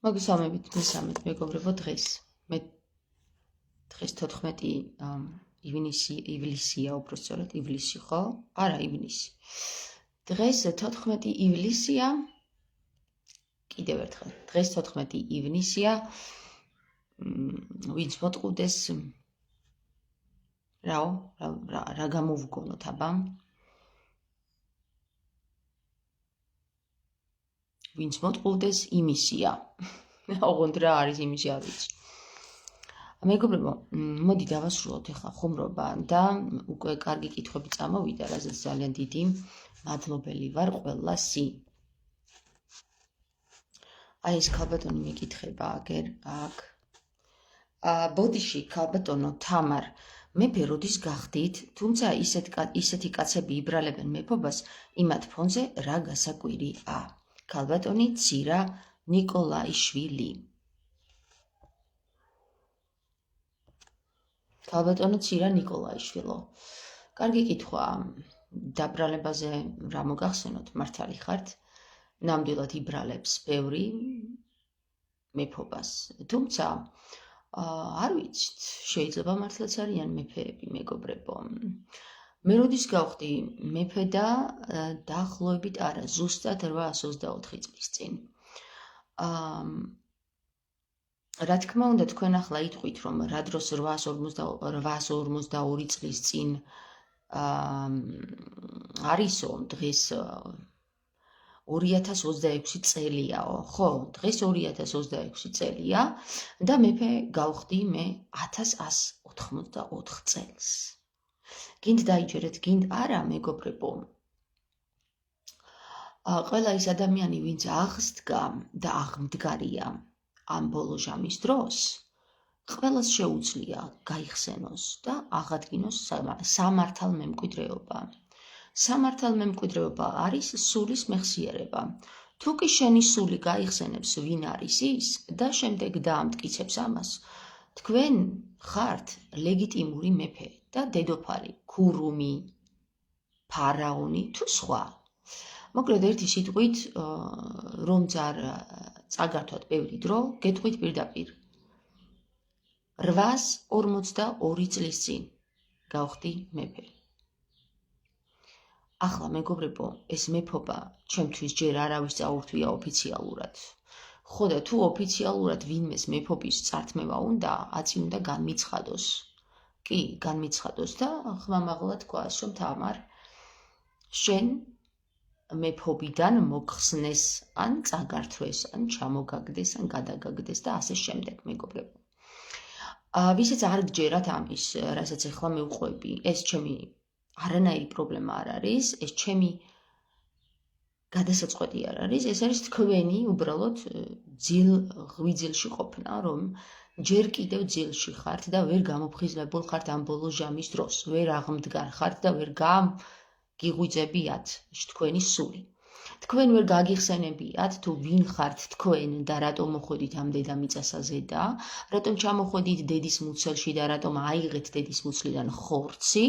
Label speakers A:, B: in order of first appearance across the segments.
A: მოგესალმებით, მესამედ მეგობრებო, დღეს 14 ივლისია, უпростորად ივლისი, ხო? არა, ივნისი. დღეს 14 ივლისია. კიდევ ერთხელ. დღეს 14 ივნისია. ვინც მოტყუდეს რა გამოვგონოთ, აბა? ვინც მოტყუდეს იმისია. ოღონდ რა არის იმისი არ ვიცი. მეგობრებო, მოდი დავასრულოთ ახლა ხუმრობა და უკვე კარგი კითხვები წამოვიდა, რაზეც ძალიან დიდი მადლობელი ვარ ყველასი. აი ეს ქალბატონი მეკითხება აგერ აქ. ბოდიში ქალბატონო თამარ, მეფე როდის გახდით, თუმცა ისეთი კაცები იბრალებენ მეფობას, იმათ ფონზე რა გასაკვირია. ქალბატონი ცირა ნიკოლაიშვილი. ქალბატონო ცირა ნიკოლაიშვილო. კარგი კითხვა. დაბრალებაზე რა მოგახსენოთ, მართალი ხართ? ნამდვილად იბრალებს ბევრი მეფობას. თუმცა არ ვიცით, შეიძლება მართლაც არიან მეფეები, მეგობრებო. მე როდის გავხდი მეფე და დაახლოებით არა, ზუსტად 824 წლის წინ. რა თქმა უნდა, თქვენ ახლა იტყვით, რომ რა დროს 852 წლის წინ არისო, დღეს 2026 წელიაო, ხო, დღეს 2026 წელია და მეფე გავხდი მე 1184 წელს. გინდ დაიჯერეთ, გინდ არა, მეგობრებო. ყველა ის ადამიანი, ვინც აღსდგა და აღმდგარია ამ ბოლო ჟამის დროს, ყველას შეუძლია გაიხსენოს და აღადგინოს სამართალმემკვიდრეობა. სამართალმემკვიდრეობა არის სულის მეხსიერება. თუ კი შენი სული გაიხსენებს, ვინ არის ის და შემდეგ დაამტკიცებს ამას, თქვენ ხართ ლეგიტიმური მეფე და დედოფალი, ქურუმი, ფარაონი თუ სხვა. მოკლედ ერთი სიტყვით, რომ ძარ წაგართვათ ბევრი დრო, გეტყვით პირდაპირ. 842 წლის წინ გავხდი მეფე. ახლა მეგობრებო, ეს მეფობა ჩემთვის ჯერ არავის წაურთვია ოფიციალურად. ხო და თუ ოფიციალურად ვინმეს მეფობის წართმევა უნდა, აწი უნდა განმიცხადოს. კი, განმიცხადოს და ხმამაღლა თქვას, რომ თამარ, შენ მეფობიდან მოხსნეს, ან წაგართვეს, ან ჩამოგაგდეს, ან გადაგაგდეს და ასე შემდეგ, მეგობრებო. ვისაც არ გჯერათ ამის, რასაც ახლა მევყვები, ეს ჩემი არანაირი პრობლემა არ არის, ეს ჩემი გადასაწყვეტი არ არის, ეს არის თქვენი უბრალოდ ღვიძლში ყოფნა, რომ ჯერ კიდევ ძილში ხართ და ვერ გამოფხიზლებულ ხართ ამ ბოლო ჟამის დროს, ვერ აღმდგარ ხართ და ვერ გიღვიძებიათ თქვენი სული. თქვენ ვერ გაგიხსენებიათ, თუ ვინ ხართ თქვენ და რატომ მოხვედით ამ დედამიწაზე და რატომ ჩამოხვედით დედის მუცელში და რატომ აიღეთ დედის მუცლიდან ხორცი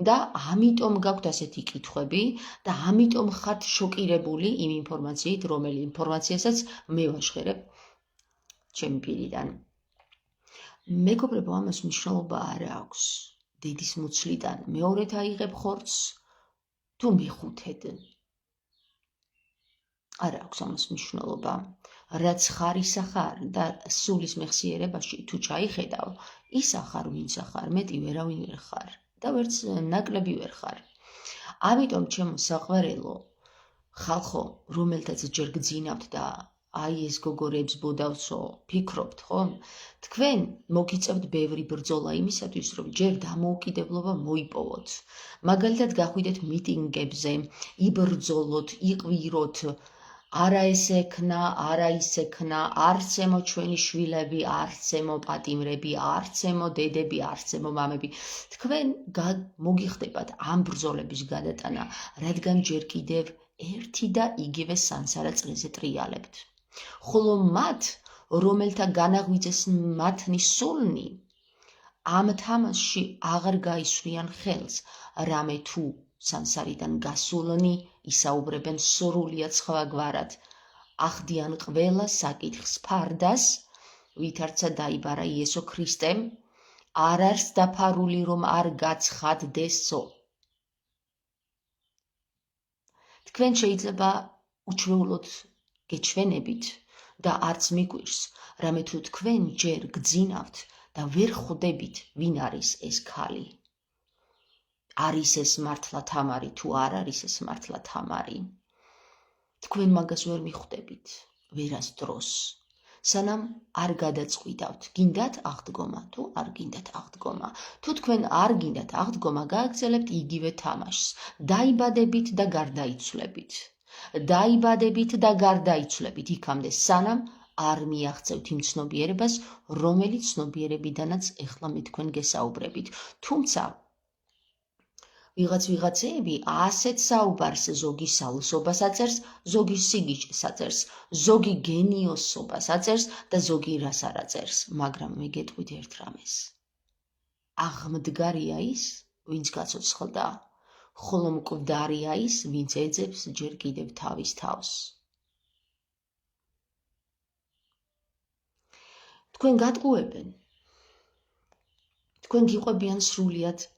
A: და ამიტომ გაქვთ ასეთი კითხვები და ამიტომ ხართ შოკირებული იმ ინფორმაციით, რომელი ინფორმაციასაც მე ვაშხერებ ჩემი პირიდან. მეგობრებო, ამას მნიშვნელობა არ აქვს. დედის მუცლიდან მეორედ აიღებ ხორცს თუ მეხუთედ. არ აქვს ამას მნიშვნელობა. რაც ხარისა ხარ და სულის მეხსიერებაში თუ ჩაიხედავ, ისა ხარ, ვინც ხარ, მეტი ვერავინ ვერ ხარ და ვერც ნაკლები ვერ ხარ. ამიტომ ჩემო საყვარელო ხალხო, რომელთაც ჯერ გძინავთ და აი ეს გოგორებს ბოდავსო, ფიქრობთ, ხო? თქვენ მოგიწევთ ბევრი ბრძოლა იმისათვის, რომ ჯერ დამოუკიდებლობა მოიპოვოთ. მაგალითად, გახვიდეთ მიტინგებზე, იბრძოლოთ, იყვიროთ, არა ეს ექნა, არა ის ექნა, არც ემო ჩვენი შვილები, არც ემო პატიმრები, არც ემო დედები, არც ემო მამები. თქვენ მოგიხდებათ ამ ბრძოლების გადატანა, რადგან ჯერ კიდევ ერთი და იგივე სანსარა წრეზე ტრიალებთ. ხოლო მათ, რომელთა განაღვიძეს მათნი სულნი, ამ თამაშში აღარ გაისვრიან ხელს, რამე თუ სანსარიდან გასულნი ისაუბრებენ სრულიად სხვაგვარად. ახდიან ყველა საკითხს ფარდას, ვითარცა დაიბარა იესო ქრისტემ, არ არის დაფარული, რომ არ გაცხადდესო. თქვენ შეიძლება უჩვეულოდ გეჩვენებით და არც მიგვირს, რამე თუ თქვენ ჯერ გძინავთ და ვერ ხვდებით, ვინ არის ეს ქალი. არის ეს მართლა თამარი თუ არ არის ეს მართლა თამარი. თქვენ მაგას ვერ მიხვდებით, ვერას დროს. სანამ არ გადაწყვიტავთ, გინდათ აღდგომა თუ არ გინდათ აღდგომა. თუ თქვენ არ გინდათ აღდგომა, გააგრძელებთ იგივე თამაშს. დაიბადებით და გარდაიცვლებით. დაიბადებით და გარდაიცვლებით იქამდე, სანამ არ მიაღწევთ იმ ცნობიერებას, რომელიც ცნობიერებიდანაც ეხლა მე თქვენ გესაუბრებით. თუმცა ვიღაცეები ასეთ საუბარს ზოგი სალსობას აწერს, ზოგი სიგიჟეს აწერს, ზოგი გენიოსობას აწერს და ზოგი რას არ აწერს, მაგრამ მე გეტყვით ერთ რამეს. აღმდგარია ის, ვინც გაცოცხლდა, ხოლო მკვდარია ის, ვინც ეძებს ჯერ კიდევ თავის თავს. თქვენ გატყუებენ, თქვენ გიყვებიან სრულიად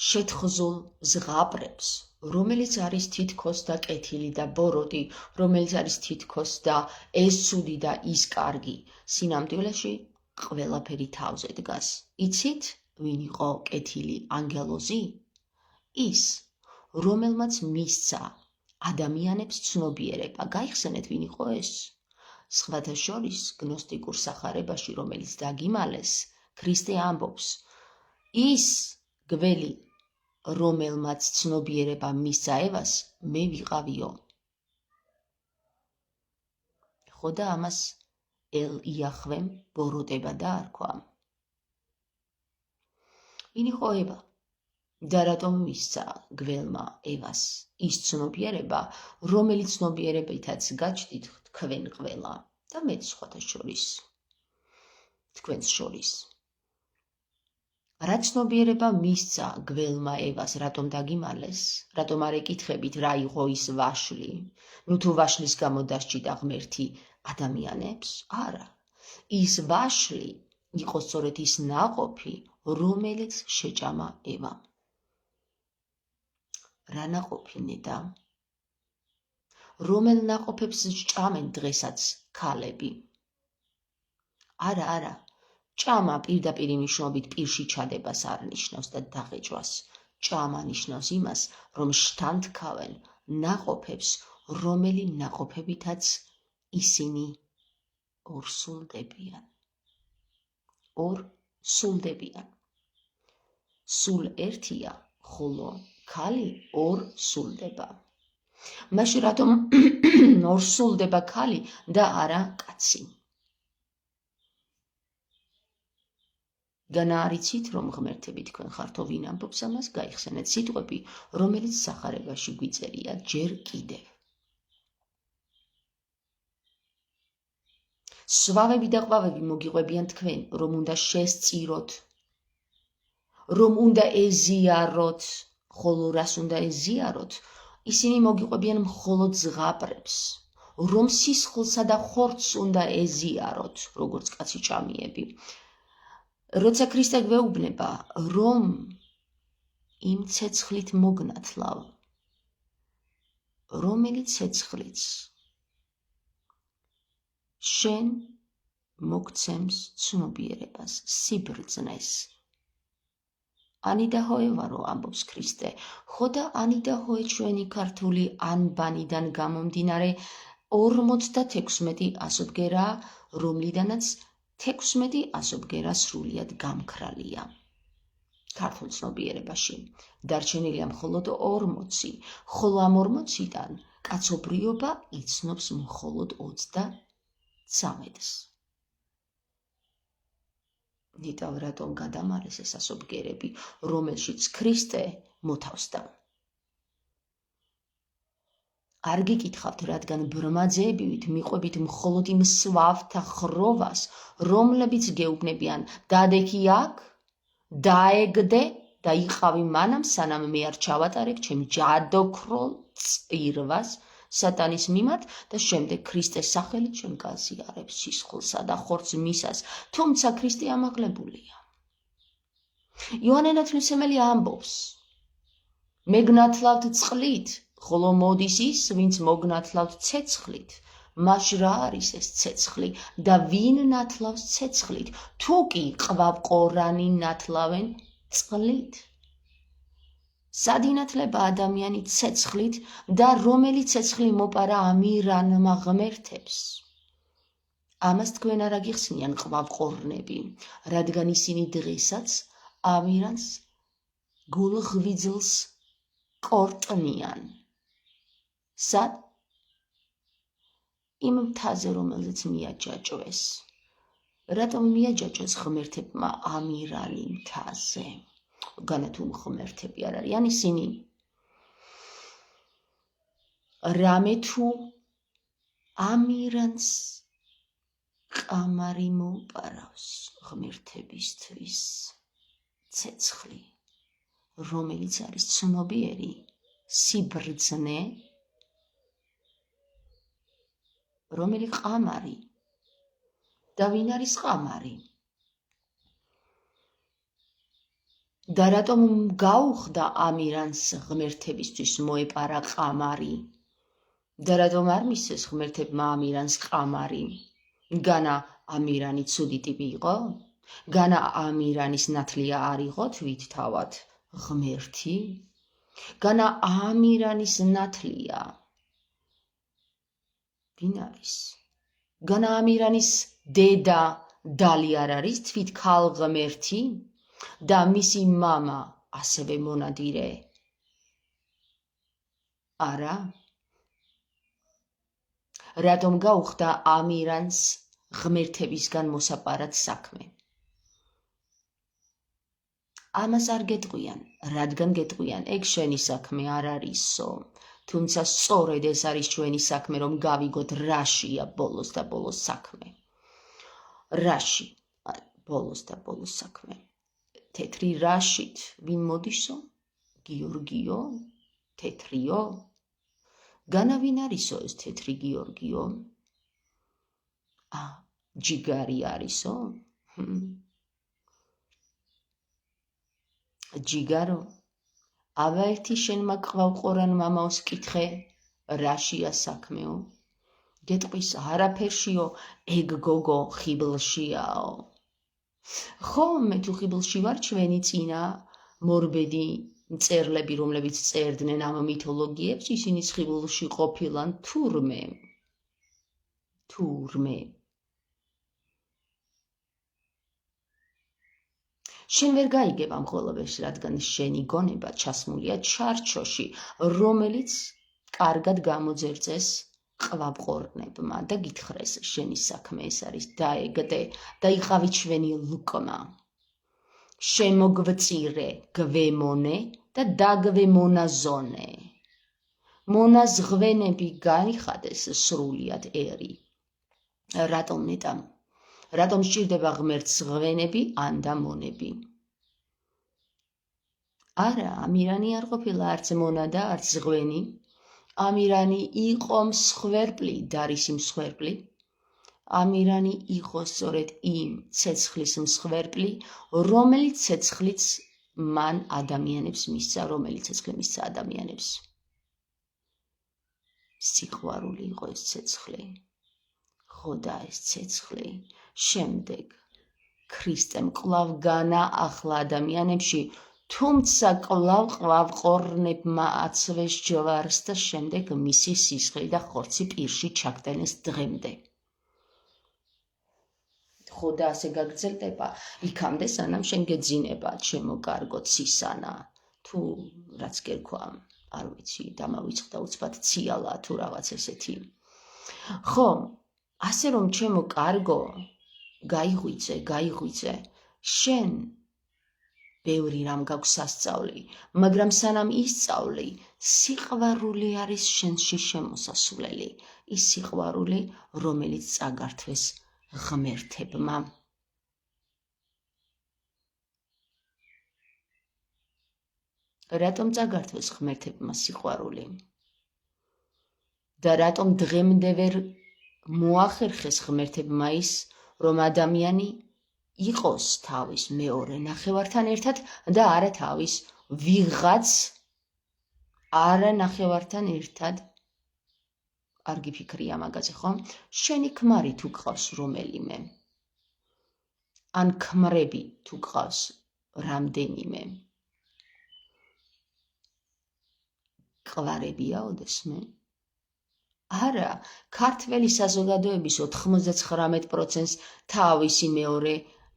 A: შეთხზულ ზღაპრებს, რომელიც არის თითქოს და კეთილი და ბოროტი, რომელიც არის თითქოს და ეს ცუდი და ის კარგი. სინამდვილეში ყველაფერი თავზე დგას. იცით, ვინ იყო კეთილი ანგელოზი? ის, რომელმაც მისცა ადამიანებს ცნობიერება. გაიხსენეთ, ვინ იყო ეს? სხვათა შორის გნოსტიკურ სახარებაში, რომელიც დაგიმალეს, ქრისტე ამბობს, ის გველი, რომელმაც ცნობიერება მისცა ევას, მე ვიყავიო. ხო და ამას იახვემ ბოროტება დაარქვა. ვინ იყო ევა? და რატომ მისცა გველმა ევას ის ცნობიერება, რომელიც ცნობიერებითაც გაჩდით თქვენ ყველა და მეც სხვათა შორის, თქვენს შორის. რა ცნობიერება მისცა გველმა ევას, რატომ დაგიმალეს? რატომ არ ეკითხებით, რა იყო ის ვაშლი? ნუ თუ ვაშლის გამო დასჭიდა ღმერთი ადამიანებს? არა. ის ვაშლი იყო სწორედ ის ნაყოფი, რომელიც შეჭამა ევამ. რა ნაყოფი ნედა? რომელ ნაყოფებს ჭამენ დღესაც ქალები? არა, ჭამა პირდაპირ მნიშვნელობით პირში ჩადებას არ ნიშნავს და დაღეჭვას. ჭამა ნიშნავს იმას, რომ შთანთქავენ ნაყოფებს, რომელი ნაყოფებითაც ისინი ორსულდებიან. ორსულდებიან. სულ ერთია, ხოლო ქალი ორ სულდება. მაშინ რატომ ორ სულდება ქალი და არა კაცი? განაარიცით, რომ ღმერთები თქვენ ხართო, ვინ ამბობს ამას, გაიხსენეთ სიტყვები, რომელიც სახარებაში გვიწერია ჯერ კიდევ. სვავები და ყვავები მოგიყვებიან თქვენ, რომ უნდა შესწიროთ, რომ უნდა ეზიაროთ, ხოლო რას უნდა ეზიაროთ? ისინი მოგიყვებიან მხოლოდ ზღაპრებს, რომ სისხლსა და ხორცს უნდა ეზიაროთ, როგორც კაცი ჭამიები. როცა ქრისტე გვეუბნება, რომ იმ ცეცხლით მოგნათლავ, რომელი ცეცხლიც შენ მოგცემს ცნობიერებას, სიბრძნეს. ანიდაჰოევარო, ამბობს ქრისტე, ხო და ანიდაჰოე ჩვენი ქართული ანბანიდან გამომდინარე 56 ასობგერაა, რომლიდანაც 16 ასობგერა სრულიად გამქრალია. ქართულ ცნობიერებაში დარჩენილია მხოლოდ 40, ხოლო ამ 40-დან კაცობრიობა იცნობს მხოლოდ 33-ს. ნიტავ რატომ გადამალეს ეს ასობგერები, რომელშიც ქრისტე მოთავსდა. არ გიკითხავთ, რადგან ბრმაძეებივით მიყვებით მხოლოდ იმ სვავთა ხროვას, რომლებიც გეუბნებიან, დადექი აქ, დაეგდე და იყავი მანამ, სანამ მე არ ჩავატარებ ჩემ ჯადოქროლ წირვას სატანის მიმართ და შემდეგ ქრისტეს სახელით ჩვენ გაზიარებს სისხლსა და ხორცს მისას, თუმცა ქრისტე ამაღლებულია. იოანე ნათლისმცემელი ამბობს, მეგნათლავთ წყლით, ხოლო მოდის ის, ვინც მოგნათლავთ ცეცხლით. მაშ რა არის ეს ცეცხლი და ვინ ნათლავს ცეცხლით? თუ კი ყვავყორანი ნათლავენ წყლით. სად ინათლება ადამიანი ცეცხლით და რომელი ცეცხლი მოპარა ამირანმა ღმერთებს? ამას თქვენ არ აგიხსნიან ყვავყორნები, რადგან ისინი დღესაც ამირანს გულღვიძლს კორტნიან. სად? იმ მთაზე, რომელზეც მიაჯაჭვეს. რატომ მიაჯაჭვეს ღმერთებმა ამირანი მთაზე? განა თუ ღმერთები არ არიან ისინი. რამე თუ ამირანს ყამარი მოუპარავს ღმერთებისთვის ცეცხლი, რომელიც არის ცნობიერი სიბრძნე, რომელი ყამარი და ვინ არის ყამარი? და რატომ გაუხდა ამირანს ღმერთებისთვის მოეპარა ყამარი? და რატომ არ მისცეს ღმერთებმა ამირანს ყამარი? განა ამირანი ცუდი ტიპი იყო? განა ამირანის ნათლია არ იყო თვით თავად ღმერთი? განა ამირანის ნათლია ვინ არის? განა ამირანის დედა დალი არ არის თვით ქალ ღმერთი და მისი მამა ასევე მონადირე? არა. რატომ გაუხდა ამირანს ღმერთებისგან მოსაპარად საქმე? ამას არ გეტყვიან, რადგან გეტყვიან, ეგ შენი საქმე არ არისო. თუმცა სწორედ ეს არის ჩვენი საქმე, რომ გავიგოთ რაშია ბოლოს და ბოლოს საქმე. რაში ბოლოს და ბოლოს საქმე? თეთრი რაშით ვინ მოდისო? გიორგიო? თეთრიო? განა ვინ არისო ეს თეთრი გიორგიო? ჯიგარი არისო? ჯიგარო? აბა ერთი შენმა ყვავყორან მამაოს კითხე, რაშია საქმეო? გეტყვის არაფერშიო, ეგ გოგო ხიბლშიაო. ხო, მე თუ ხიბლში ვარ, ჩვენი წინა მორბედი მწერლები, რომლებიც წერდნენ ამ მითოლოგიებს, ისინი ხიბლში ყოფილან თურმე. შენ ვერ გაიგებ ამ ყველაფერს, რადგან შენი გონება ჩასმულია ჩარჩოში, რომელიც კარგად გამოძერწეს ყვავყორნებმა და გითხრეს, შენი საქმე ეს არის დაეგდე და იყავი ჩვენი ლუკმა. შემოგვწირე, გვემონე და დაგვემონაზონე. მონაზღვენები განიხადეს სრულიად ერი. რატომ ნეტამ? რატომ სჭირდება ღმერთს ღვენები ან და მონები? არა, ამირანი არ ყოფილა არც მონა და არც ღვენი. ამირანი იყო მსხვერპლი, დარისი მსხვერპლი. ამირანი იყო სწორედ იმ ცეცხლის მსხვერპლი, რომელიც ცეცხლიც მან ადამიანებს მისცა, რომელიც ცეცხლი მისცა ადამიანებს. სიყვარული იყო ეს ცეცხლი. ხო და ეს ცეცხლი შემდეგ ქრისტემ კვლავ განაახლა ადამიანებში, თუმცა კვლავ ყვავყორნებმა აცვეს ჯვარს და შემდეგ მისი სისხლი და ხორცი პირში ჩაგდენეს დღემდე. ხო და ასე გაგრძელდება იქამდე, სანამ შენ გეძინება, ჩემო კარგო ცისანა, თუ რაც გერქვა, არ ვიცი, დამავიწყდა უცბად ციალა თუ რაღაც ესეთი. ხო, ასე რომ ჩემო კარგო, გაიღვიძე, შენ ბევრი რამ გაქვს სასწავლი, მაგრამ სანამ ისწავლი, სიყვარული არის შენში შემოსასვლელი, ის სიყვარული, რომელიც წაგართვეს ღმერთებმა. რატომ წაგართვეს ღმერთებმა სიყვარული? და რატომ დღემდე ვერ მოახერხეს ღმერთებმა ის, რომ ადამიანი იყოს თავის მეორე ნახევართან ერთად და არა თავის ვიღაც არა ნახევართან ერთად. კარგი ფიქრია მაგაზე, ხო? შენი ქმარი თუ გყავს რომელიმე, ან ქმრები თუ გყავს რამდენიმე, ყვარებია ოდესმე? არა, ქართველი საზოგადოების 99%-ს თავისი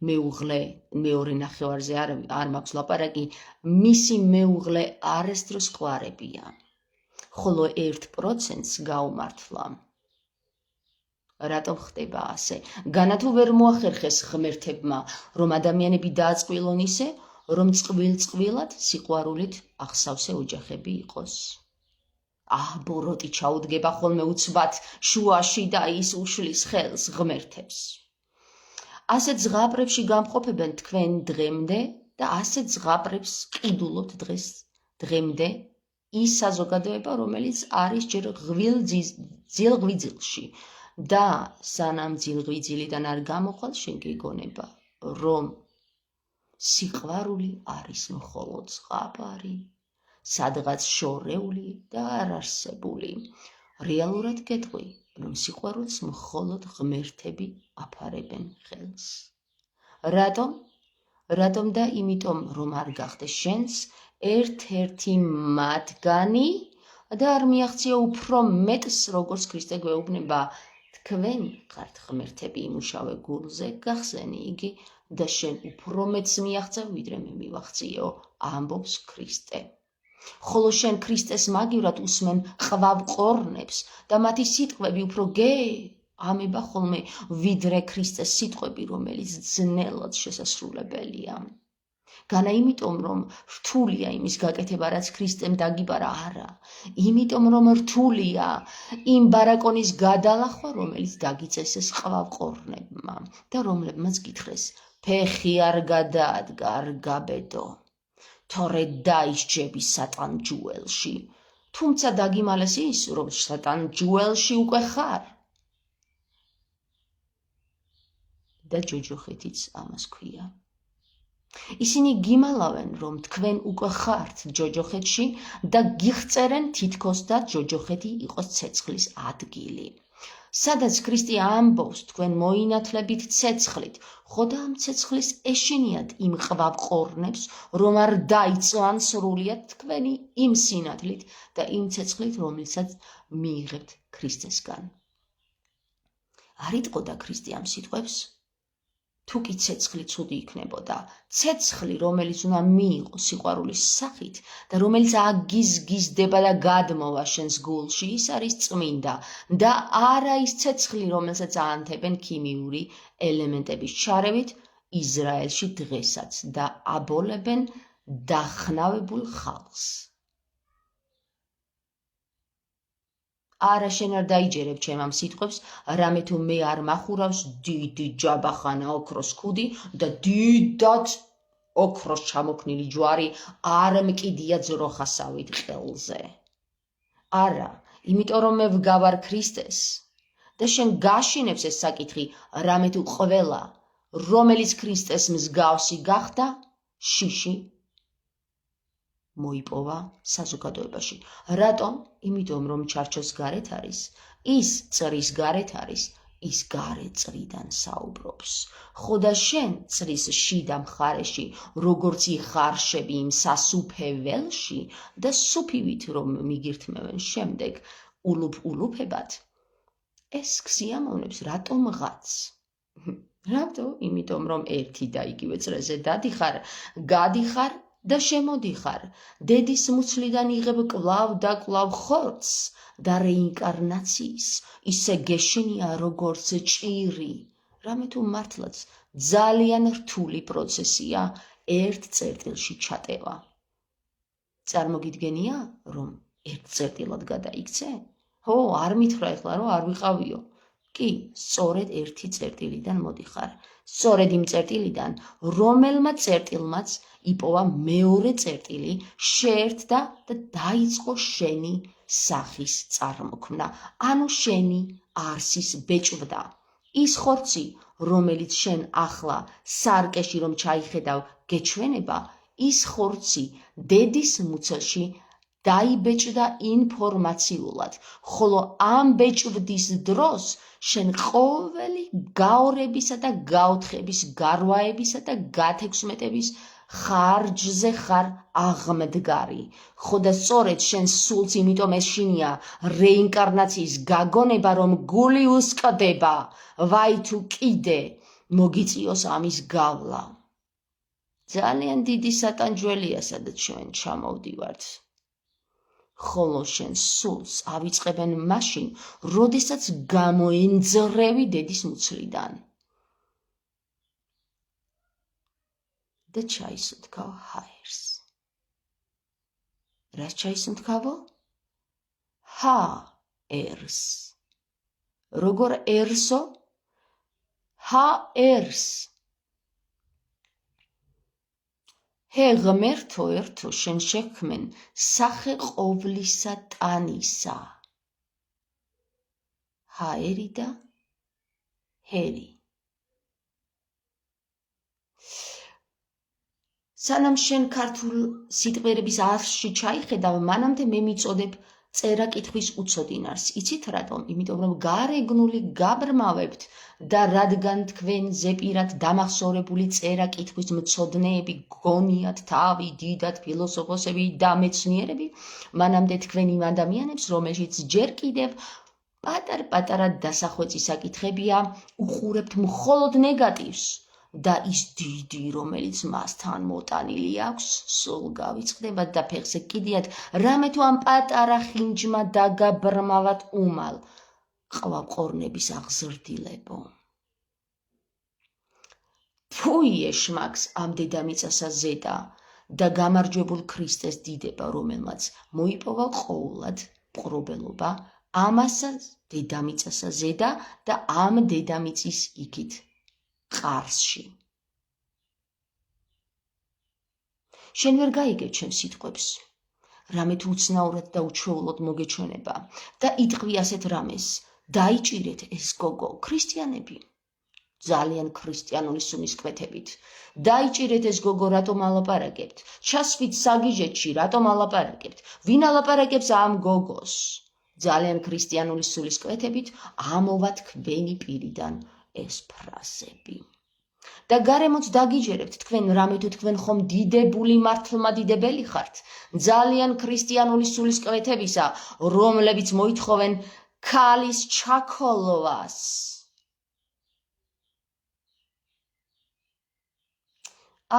A: მეუღლე, მეორე ნახევარზე არ მაქვს ლაპარაკი, მისი მეუღლე არასდროს ყვარებია. ხოლო 1%-ს გაუმართლა. რატომ ხდება ასე? განათუ ვერ მოახერხეს ღმერთებმა, რომ ადამიანები დააწყვილონ ისე, რომ წყვილ-წყვილად სიყვარულით აღსავსე ოჯახები იყოს. ბოროტი ჩაუდგება ხოლმე უცბად შუაში და ის უშლის ხელს ღმერთებს. ასეთ ზღაპრებში გამყოფებენ თქვენ დღემდე და ასეთ ზღაპრებს ყიდულობთ დღემდე ის საზოგადოება, რომელიც არის ჯერ ძილღვიძილში და სანამ ძილღვიძილიდან არ გამოხვალ, შენ გეგონება, რომ სიყვარული არის მხოლოდ ზღაპარი, სადღაც შორეული და არარსებული. რეალურად გეტყვი, რომ სიყვარულს მხოლოდ ღმერთები აფარებენ ხელს. რატომ? რატომ და იმიტომ, რომ არ გახდეს შენს ერთ-ერთი მათგანი და არ მიაღწია უფრო მეტს, როგორც ქრისტე გვეუბნება, თქვენ ხართ ღმერთები იმუშავე გულზე, გახსენი იგი და შენ უფრო მეტს მიაღწევ, ვიდრე მე მივაღწიო, ამბობს ქრისტე. ხოლო შენ ქრისტეს მაგივრად უსმენ ყვავყორნებს და მათი სიტყვები უფრო ამება ხოლმე, ვიდრე ქრისტეს სიტყვები, რომელიც ძნელად შესასრულებელია. განა იმიტომ, რომ რთულია იმის გაკეთება, რაც ქრისტემ დაგიბარა, არა. იმიტომ, რომ რთულია იმ ბარაკონის გადალახვა, რომელიც დაგიწესეს ყვავყორნებმა და რომლებმაც გითხრეს, ფეხი არ გადაადგა, არ გაბედო. თორე დაისჯები სატან ჯუელში, თუმცა დაგიმალეს ის, რომ სატან ჯუელში უკვე ხარ. და ჯოჯოხეთიც ამას ქვია. ისინი გიმალავენ, რომ თქვენ უკვე ხართ ჯოჯოხეთში და გიხწერენ თითქოს და ჯოჯოხეთი იყოს ცეცხლის ადგილი. სადაც ქრისტე ამბობს, თქვენ მოინათლებით ცეცხლით, ხოდა ამ ცეცხლის ეშინიათ იმ ყვავყორნებს, რომ არ დაიწვან სრულიად თქვენი იმ სინათლით და იმ ცეცხლით, რომელსაც მიიღებთ ქრისტესგან. არ იტყოდა ქრისტე ამ სიტყვებს? თუ კი ცეცხლი ცუდი იქნებოდა, ცეცხლი, რომელიც უნდა მიიღოს სიყვარულის სახით და რომელიც აგიზგიზდება და გადმოვა შენს გულში, ის არის წმინდა და არა ის ცეცხლი, რომელსაც აანთებენ ქიმიური ელემენტების ჩარევით ისრაელში დღესაც და აბოლებენ დახნავებულ ხალხს. არა, შენ არ დაიჯერებ ჩემ ამ სიტყვებს, რამე თუ მე არ მახურავს დიდი ჯაბახანა ოქროს ქუდი და დიდად ოქროს ჩამოქნილი ჯვარი არ მკიდია ძროხასავით ყელზე. არა, იმიტომ რომ მე ვგავარ ქრისტეს და შენ გაშინებს ეს საკითხი, რამე თუ ყველა, რომელიც ქრისტეს მსგავსი გახდა, შიში მოიპოვა საზოგადოებაში. რატომ? იმიტომ, რომ ჩარჩოს გარეთ არის, ის წრის გარეთ არის, ის გარე წრიდან საუბრობს. ხოდა შენ წრის შიდა მხარეში, როგორც იხარშები იმ სასუფე ველში და სუფივით რომ მიგირთმევენ შემდეგ ულუფ-ულუფებად, ეს გსიამოვნებს რატომღაც. რატო? იმიტომ, რომ ერთი და იგივე წრეზე დადიხარ, გადიხარ და შემოდიხარ, დედის მუცლიდან იღებ კვლავ და კვლავ ხორცს და რეინკარნაციის, ისე გეშინია როგორც ჭირი, რამე თუ მართლაც ძალიან რთული პროცესია ერთ წერტილში ჩატევა. წარმოგიდგენია, რომ ერთ წერტილად გადაიქცე? ჰო, არ მითხრა ეხლა, რომ არ ვიყავიო. კი, სწორედ ერთი წერტილიდან მოდიხარ. სწორედ იმ წერტილიდან, რომელმა წერტილმაც იპოვა მეორე წერტილი, შეერთდა და დაიწყო შენი სახის წარმოქმნა, ანუ შენი არსის ბეჭვდა. ის ხორცი, რომელიც შენ ახლა სარკეში რომ ჩაიხედავ გეჩვენება, ის ხორცი დედის მუცელში დაიბეჭდა ინფორმაციულად, ხოლო ამ ბეჭვდის დროს შენ ყოველი გაორებისა და გაოთხების, გარვაებისა და გათექვსმეტების ხარჯზე ხარ აღმდგარი. ხო და სწორედ შენ სულს იმიტომ ეშინია რეინკარნაციის გაგონება, რომ გული უსკდება, ვაი თუ კიდე მოგიწიოს ამის გავლა. ძალიან დიდი სატანჯველია, სადაც ჩვენ ჩამოვდივართ. ხოლო შენ სულს ავიწყებენ მაშინ, როდესაც გამოენძრევი დედის მუცლიდან. და ჩაისუნთქავ ჰაერს. რას ჩაისუნთქავო? ჰაერს. როგორ ერსო? ჰაერს. ჰე ღმერთო ერთო, შენ შექმენ სახე ყოვლისა ტანისა. ჰაერი და ჰერი. სანამ შენ ქართულ სიტყვიერების არსში ჩაიხედავ, მანამდე მე მიწოდებ წერა-კითხვის უცოდინარს. იცით რატომ? იმიტომ რომ გარეგნული გაბრმავებთ და რადგან თქვენ ზეპირად დამახსოვრებული წერა-კითხვის მცოდნეები გონიათ თავი დიდად ფილოსოფოსები და მეცნიერები, მანამდე თქვენ იმ ადამიანებს, რომელშიც ჯერ კიდევ პატარ-პატარა დასახვეწი საკითხებია, უყურებთ მხოლოდ ნეგატივს. და ის დიდი, რომელიც მასთან მოტანილი აქვს, სულ გავიწყდებათ და ფეხზე კიდიათ, რამე თუ ამ პატარა ხინჯმა დაგაბრმავათ უმალ, ყვა ყორნების აღზრდილებო. ფუი ეშმაკს ამ დედამიწასა ზედა და გამარჯვებულ ქრისტეს დიდება, რომელმაც მოიპოვა ყოვლად მყრობელობა ამასაც დედამიწასა ზედა და ამ დედამიწის იქით ყარსში. შენ ვერ გაიგებ ჩემს სიტყვებს, რამე თუ უცნაურად და უჩვეულოდ მოგეჩვენება და იტყვი ასეთ რამეს, დაიჭირეთ ეს გოგო, ქრისტიანები, ძალიან ქრისტიანული სულისკვეთებით. დაიჭირეთ ეს გოგო, რატომ ალაპარაკებთ? ჩასვით საგიჟეთში, რატომ ალაპარაკებთ? ვინ ალაპარაკებს ამ გოგოს? ძალიან ქრისტიანული სულისკვეთებით ამოვა თქვენი პირიდან ეს ფრაზები. და გარემოც დაგიჯერებთ თქვენ, რამე თუ თქვენ ხომ დიდებული მართლმადიდებელი ხართ, ძალიან ქრისტიანული სულისკვეთებისა, რომლებიც მოითხოვენ ქალის ჩაქოლვას.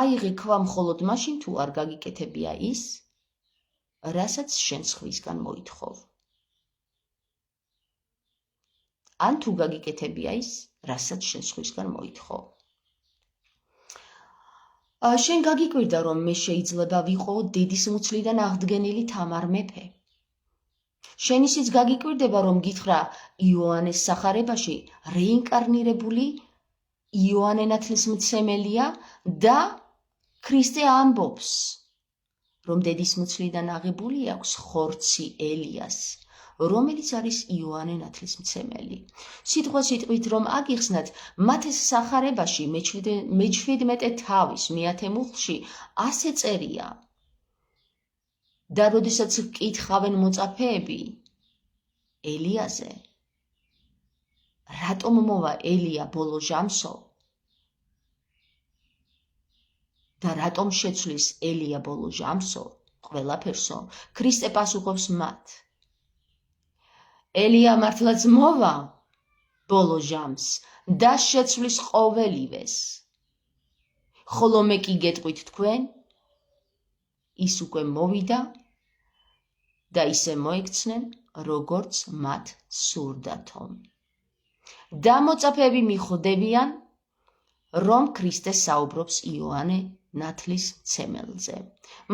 A: აიღე ქვა მხოლოდ მაშინ თუ არ გაგიკეთებია ის, რასაც შენ სხვისგან მოითხოვ. ან თუ გაგიკეთებია ის, რასაც შენ სხვისგან მოითხოვ. შენ გაგიკვირდა, რომ მე შეიძლება ვიყო დედის მუცლიდან აღდგენილი თამარ მეფე. შენ ისიც გაგიკვირდება, რომ გითხრა იოანეს სახარებაში რეინკარნირებული იოანე ნათლისმცემელია და ქრისტე ამბობს, რომ დედის მუცლიდან აღებული აქვს ხორცი ელიას, რომელიც არის იოანე ნათლისმცემელი. სიტყვა სიტყვით რომ აგიხსნათ, მათეს სახარებაში მე-17 თავის მე-10 მუხლში ასე წერია. და როდესაც კითხავენ მოწაფეები ელიაზე, რატომ მოვა ელია ბოლო ჟამსო? და რატომ შეცვლის ელია ბოლო ჟამსო? ყველაფერსო ქრისტე პასუხობს მათ. ელია მართლაც მოვა ბოლო ჟამს და შეცვლის ყოველივეს. ხოლო მე კი გეტყვით თქვენ, ის უკვე მოვიდა და ისე მოექცნენ, როგორც მათ სურდათო. და მოწაფეები მიხვდებიან, რომ ქრისტე საუბრობს იოანე ნათლისმცემელზე.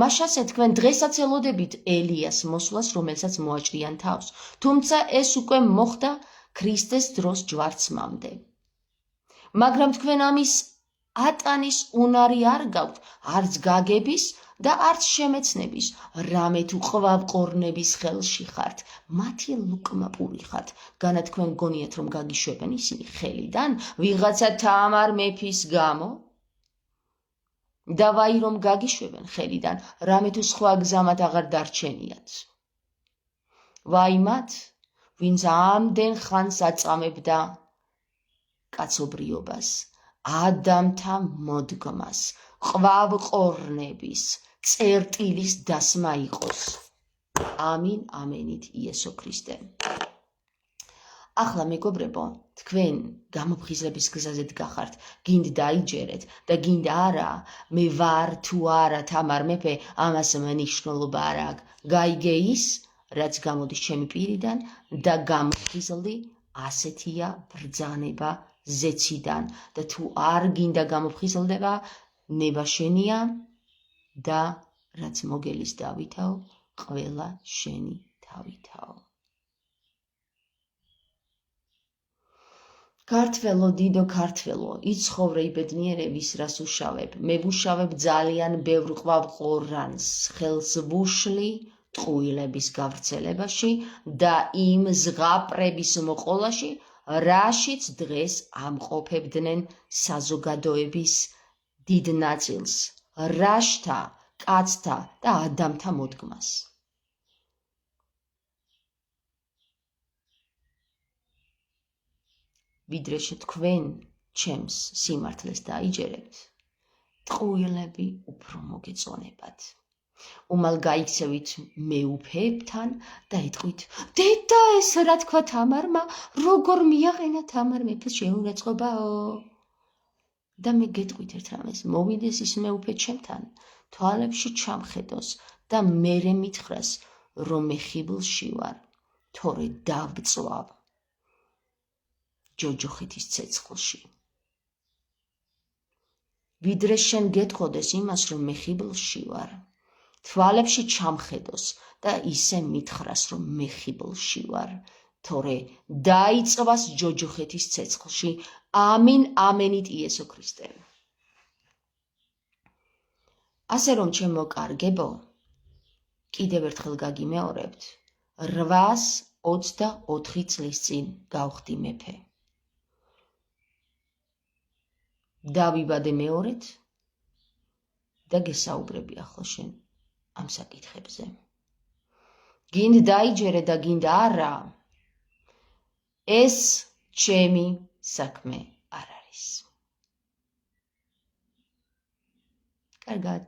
A: მაშასე თქვენ დღესაც ელოდებით ელიას მოსვლას, რომელსაც მოაჭრიან თავს, თუმცა ეს უკვე მოხდა ქრისტეს დროს ჯვარცმამდე. მაგრამ თქვენ ამის ატანის უნარი არ გაქვთ, არც გაგების, და არც შემეცნების, რამე თუ ყვავყორნების ხელში ხართ, მათი ლუკმაპური ხართ, განათქვენ გონიათ, რომ გაგიშვებენ ისინი ხელიდან, ვიღაცა თამარ მეფის გამო, და ვაი რომ გაგიშვებენ ხელიდან, რამე თუ სხვა გზამად აღარ დარჩენიათ. ვაი მათ, ვინც ამდენ ხანს აწამებდა კაცობრიობას, ადამიანთა მოდგმას, ყვავყორნების, წერტილის დასმა იყოს. ამინ, ამენით იესო ქრისტე. ახლა მეგობრებო, თქვენ გამოფხიზლების გზაზე დგახართ, გინდ დაიჯერეთ და გინდ არა, მე ვარ თუ არა თამარ მეფე, ამას მნიშვნელობა არ აქვს. გაიგე ის, რაც გამოდის ჩემი პირიდან და გამოფხიზლდი, ასეთია ბრძანება ზეციდან და თუ არ გინდა გამოფხიზლდება, ნება შენია და რაც მოგელის დავითაო, ყველა შენი დავითაო. ქართველო, დიდო ქართველო, იცხოვრე იბედნიერე ვის რას უშავებ, მე ვუშავებ ძალიან ბევრ ყვავყორანს, ხელს ვუშლი ტყუილების გავრცელებაში და იმ ზღაპრების მოყოლაში, რაშიც დღეს ამყოფებდნენ საზოგადოების დიდ ნაწილს, რაშთა, კაცთა და ადამიანთა მოდგმას. ვიდრე თქვენ ჩემს სიმართლეს დაიჯერებთ, ტყუილები უფრო მოგეწონებათ. უმალ გაიქცევით მეუფეებთან და იტყვით, დედა ეს რა თქვა თამარმა, როგორ მიაყენა თამარ მეფეს შეურაცხყოფაო. და მე გეტყვით ერთ რამეს, მოვიდეს ის მეუფე ჩემთან, თვალებში ჩამხედოს და მერე მითხრას, რომ მე ხიბლში ვარ, თორე დავწვავ ჯოჯოხეთის ცეცხლში. ვიდრე შენ გეტყოდეს იმას, რომ მე ხიბლში ვარ, თვალებში ჩამხედოს და ისე მითხრას, რომ მე ხიბლში ვარ, თორე დაიწვას ჯოჯოხეთის ცეცხლში. ამინ, ამენით იესო ქრისტე. ასე რომ ჩემო კარგებო, კიდევ ერთხელ გაგიმეორებთ, 824 წლის წინ გავხდი მეფე. დავიბადე მეორედ და გესაუბრები ახლა შენ ამ საკითხებზე. გინდ დაიჯერე და გინდ არა, ეს ჩემი საქმე არ არის. კარგად.